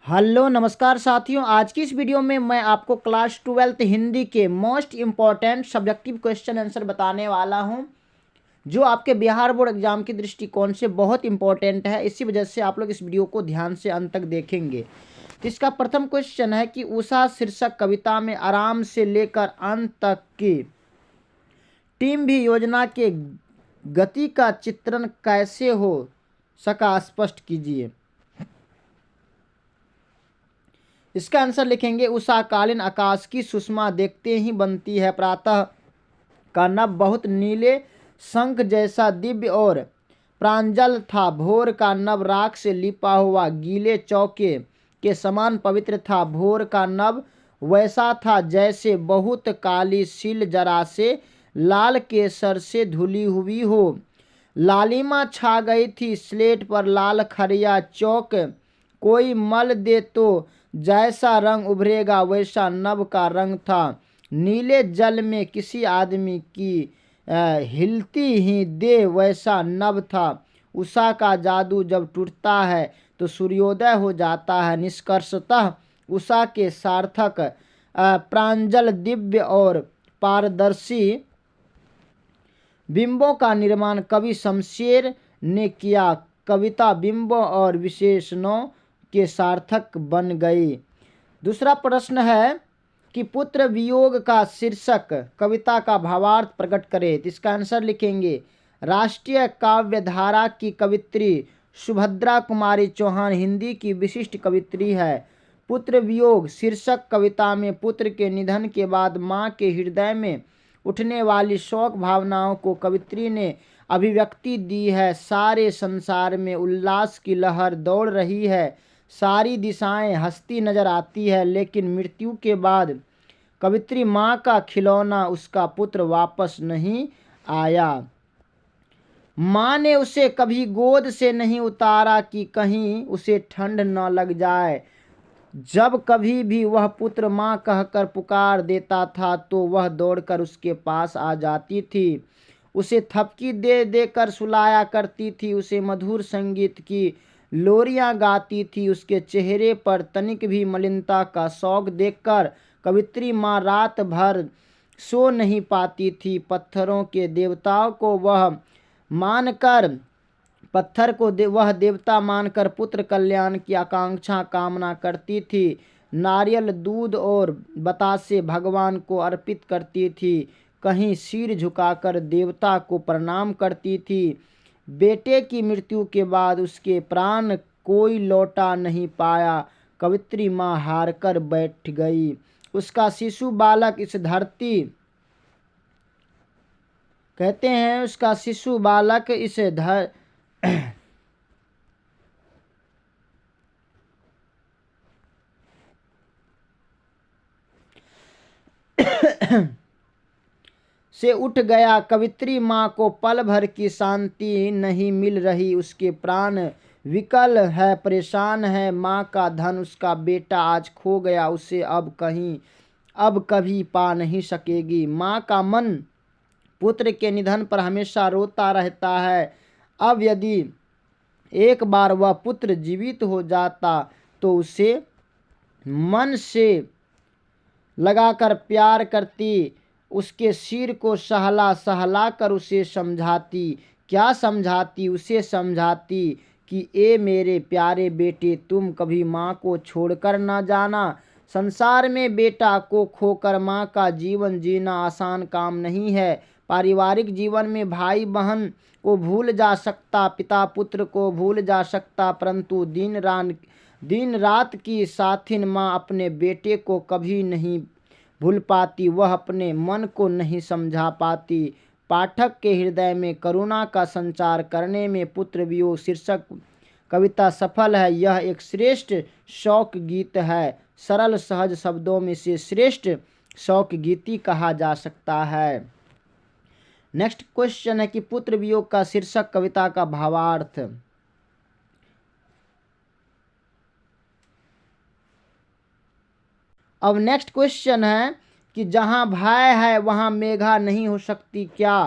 Hello नमस्कार साथियों। आज की इस वीडियो में मैं आपको क्लास 12th हिंदी के most important subjective question answer बताने वाला हूं, जो आपके बिहार बोर्ड एग्जाम के दृष्टिकोण से बहुत इंपॉर्टेंट है। इसी वजह से आप लोग इस वीडियो को ध्यान से अंत तक देखेंगे। तो इसका प्रथम क्वेश्चन है कि उषा शीर्षक कविता में आराम से लेकर अंत तक की टीम भी योजना के गति का चित्रण कैसे हो सका, स्पष्ट कीजिए। इसका आंसर लिखेंगे, उषाकालीन आकाश की सुषमा देखते ही बनती है प्रातः का नभ बहुत नीले शंख जैसा दिव्य और प्रांजल था। भोर का नभ राख से लिपा हुआ गीले चौके के समान पवित्र था। भोर का नभ वैसा था जैसे बहुत काली सील जरा से लाल केसर से धुली हुई हो। लालिमा छा गई थी स्लेट पर, लाल खरिया चौक कोई मल दे तो जैसा रंग उभरेगा वैसा नभ का रंग था। नीले जल में किसी आदमी की हिलती ही दे वैसा नभ था। उषा का जादू जब टूटता है तो सूर्योदय हो जाता है। निष्कर्षतः उषा के सार्थक प्रांजल दिव्य और पारदर्शी बिंबों का निर्माण कवि शमशेर ने किया। कविता बिंबों और विशेषणों के सार्थक बन गई। दूसरा प्रश्न है कि पुत्र वियोग का शीर्षक कविता का भावार्थ प्रकट करे। तो इसका आंसर लिखेंगे, राष्ट्रीय काव्य धारा की कवित्री सुभद्रा कुमारी चौहान हिंदी की विशिष्ट कवित्री है। पुत्र वियोग शीर्षक कविता में पुत्र के निधन के बाद माँ के हृदय में उठने वाली शोक भावनाओं को कवित्री ने अभिव्यक्ति दी है। सारे संसार में उल्लास की लहर दौड़ रही है, सारी दिशाएं हंसती नजर आती है, लेकिन मृत्यु के बाद कवित्री माँ का खिलौना उसका पुत्र वापस नहीं आया। माँ ने उसे कभी गोद से नहीं उतारा कि कहीं उसे ठंड न लग जाए। जब कभी भी वह पुत्र माँ कहकर पुकार देता था तो वह दौड़कर उसके पास आ जाती थी, उसे थपकी दे देकर सुलाया करती थी, उसे मधुर संगीत की लोरियां गाती थी। उसके चेहरे पर तनिक भी मलिनता का शौक देखकर कवित्री माँ रात भर सो नहीं पाती थी। पत्थरों के देवताओं को वह मानकर वह देवता मानकर पुत्र कल्याण की आकांक्षा कामना करती थी। नारियल दूध और बतासे भगवान को अर्पित करती थी, कहीं सिर झुकाकर देवता को प्रणाम करती थी। बेटे की मृत्यु के बाद उसके प्राण कोई लौटा नहीं पाया। कवित्री माँ हारकर बैठ गई। उसका शिशु बालक इस धरती कहते हैं उसका शिशु बालक इस से उठ गया। कवित्री माँ को पल भर की शांति नहीं मिल रही, उसके प्राण विकल है, परेशान है। माँ का धन उसका बेटा आज खो गया, उसे अब कभी पा नहीं सकेगी। माँ का मन पुत्र के निधन पर हमेशा रोता रहता है। अब यदि एक बार वह पुत्र जीवित हो जाता तो उसे मन से लगाकर प्यार करती, उसके सिर को सहला सहला कर उसे समझाती। क्या समझाती? उसे समझाती कि ए मेरे प्यारे बेटे, तुम कभी माँ को छोड़कर ना जाना। संसार में बेटा को खोकर माँ का जीवन जीना आसान काम नहीं है। पारिवारिक जीवन में भाई बहन को भूल जा सकता, पिता पुत्र को भूल जा सकता, परंतु दिन रात की साथिन माँ अपने बेटे को कभी नहीं भूल पाती, वह अपने मन को नहीं समझा पाती। पाठक के हृदय में करुणा का संचार करने में पुत्र वियोग शीर्षक कविता सफल है। यह एक श्रेष्ठ शोक गीत है। सरल सहज शब्दों में से श्रेष्ठ शोक गीति कहा जा सकता है। नेक्स्ट क्वेश्चन है कि पुत्र वियोग का शीर्षक कविता का भावार्थ। अब नेक्स्ट क्वेश्चन है कि जहाँ भय है वहाँ मेघा नहीं हो सकती क्या।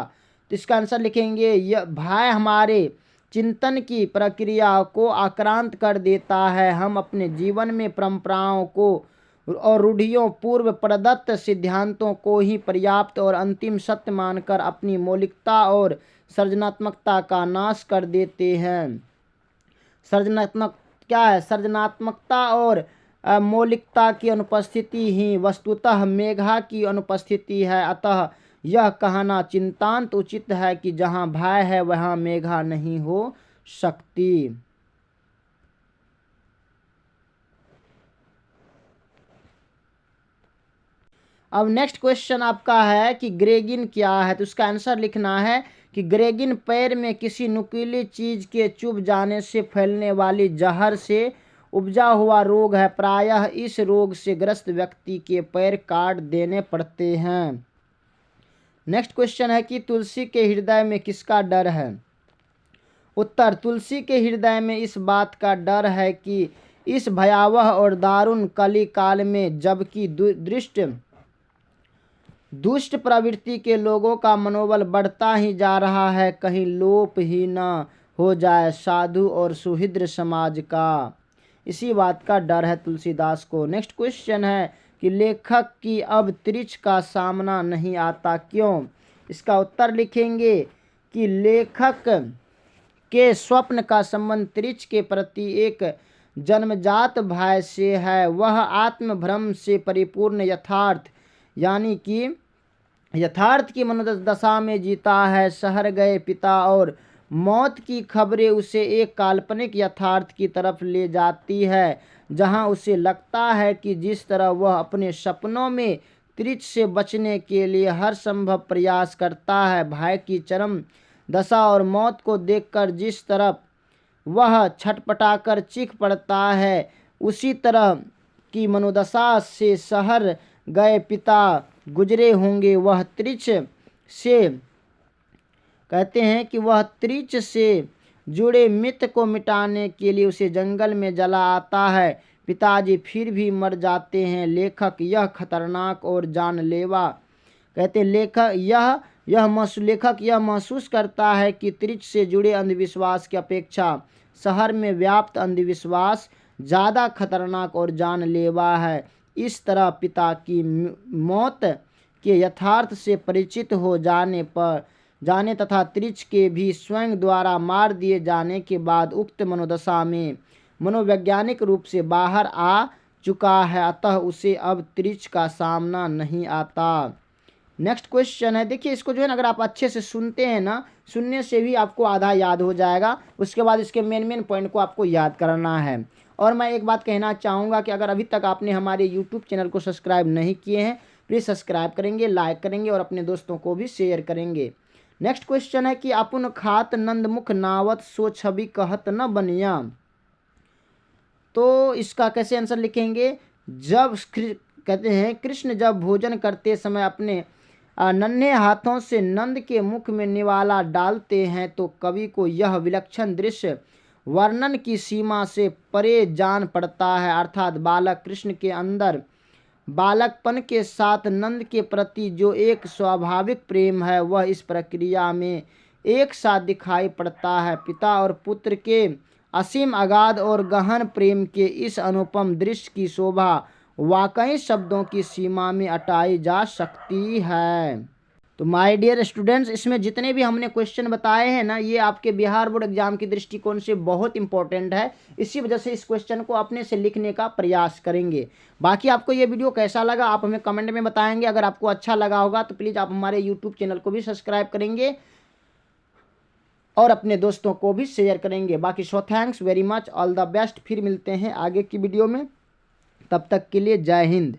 तो इसका आंसर लिखेंगे, यह भय हमारे चिंतन की प्रक्रिया को आक्रांत कर देता है। हम अपने जीवन में परंपराओं को और रूढ़ियों, पूर्व प्रदत्त सिद्धांतों को ही पर्याप्त और अंतिम सत्य मानकर अपनी मौलिकता और सृजनात्मकता का नाश कर देते हैं। सृजनात्मक क्या है? सृजनात्मकता और मौलिकता की अनुपस्थिति ही वस्तुतः मेघा की अनुपस्थिति है। अतः यह कहना चिंतांत उचित है कि जहाँ भय है वहाँ मेघा नहीं हो सकती। अब नेक्स्ट क्वेश्चन आपका है कि ग्रेगिन क्या है, तो उसका आंसर लिखना है कि ग्रेगिन पैर में किसी नुकीली चीज के चुभ जाने से फैलने वाली जहर से उपजा हुआ रोग है। प्रायः इस रोग से ग्रस्त व्यक्ति के पैर काट देने पड़ते हैं। नेक्स्ट क्वेश्चन है कि तुलसी के हृदय में किसका डर है? उत्तर, तुलसी के हृदय में इस बात का डर है कि इस भयावह और दारुण कली काल में जबकि दुष्ट प्रवृत्ति के लोगों का मनोबल बढ़ता ही जा रहा है, कहीं लोप ही न हो जाए साधु और सुहृद समाज का। इसी बात का डर है तुलसीदास को। नेक्स्ट क्वेश्चन है कि लेखक की अब त्रिच का सामना नहीं आता, क्यों? इसका उत्तर लिखेंगे कि लेखक के स्वप्न का संबंध त्रिच के प्रति एक जन्मजात भय से है। वह आत्मभ्रम से परिपूर्ण यथार्थ यानी कि यथार्थ की मनोदशा में जीता है। शहर गए पिता और मौत की खबरें उसे एक काल्पनिक यथार्थ की तरफ ले जाती है, जहां उसे लगता है कि जिस तरह वह अपने सपनों में त्रिच से बचने के लिए हर संभव प्रयास करता है, भय की चरम दशा और मौत को देखकर जिस तरफ वह छटपटाकर चीख पड़ता है, उसी तरह की मनोदशा से शहर गए पिता गुजरे होंगे। वह त्रिच से कहते हैं कि वह त्रिच से जुड़े मित्र को मिटाने के लिए उसे जंगल में जला आता है। पिताजी फिर भी मर जाते हैं। लेखक यह खतरनाक और जानलेवा कहते हैं लेखक यह महसूस करता है कि त्रिच से जुड़े अंधविश्वास की अपेक्षा शहर में व्याप्त अंधविश्वास ज़्यादा खतरनाक और जानलेवा है। इस तरह पिता की मौत के यथार्थ से परिचित हो जाने तथा त्रिच के भी स्वयं द्वारा मार दिए जाने के बाद उक्त मनोदशा में मनोवैज्ञानिक रूप से बाहर आ चुका है, अतः उसे अब त्रिच का सामना नहीं आता। नेक्स्ट क्वेश्चन है, देखिए इसको जो है ना अगर आप अच्छे से सुनते हैं ना, सुनने से भी आपको आधा याद हो जाएगा। उसके बाद इसके मेन पॉइंट को आपको याद करना है। और मैं एक बात कहना चाहूँगा कि अगर अभी तक आपने हमारे यूट्यूब चैनल को सब्सक्राइब नहीं किए हैं, प्लीज़ सब्सक्राइब करेंगे, लाइक करेंगे और अपने दोस्तों को भी शेयर करेंगे। नेक्स्ट क्वेश्चन है कि अपुन खात नंदमुख नावत सो छवि कहत न बनिया, तो इसका कैसे आंसर लिखेंगे? जब कहते हैं कृष्ण जब भोजन करते समय अपने नन्हे हाथों से नंद के मुख में निवाला डालते हैं, तो कवि को यह विलक्षण दृश्य वर्णन की सीमा से परे जान पड़ता है। अर्थात बालक कृष्ण के अंदर बालकपन के साथ नंद के प्रति जो एक स्वाभाविक प्रेम है, वह इस प्रक्रिया में एक साथ दिखाई पड़ता है। पिता और पुत्र के असीम अगाध और गहन प्रेम के इस अनुपम दृश्य की शोभा वाकई शब्दों की सीमा में अटाई जा सकती है। तो माय डियर स्टूडेंट्स, इसमें जितने भी हमने क्वेश्चन बताए हैं ना, ये आपके बिहार बोर्ड एग्जाम के दृष्टिकोण से बहुत इंपॉर्टेंट है। इसी वजह से इस क्वेश्चन को अपने से लिखने का प्रयास करेंगे। बाकी आपको ये वीडियो कैसा लगा आप हमें कमेंट में बताएंगे। अगर आपको अच्छा लगा होगा तो प्लीज़ आप हमारे यूट्यूब चैनल को भी सब्सक्राइब करेंगे और अपने दोस्तों को भी शेयर करेंगे। बाकी so thanks very much, all the best. फिर मिलते हैं आगे की वीडियो में, तब तक के लिए जय हिंद।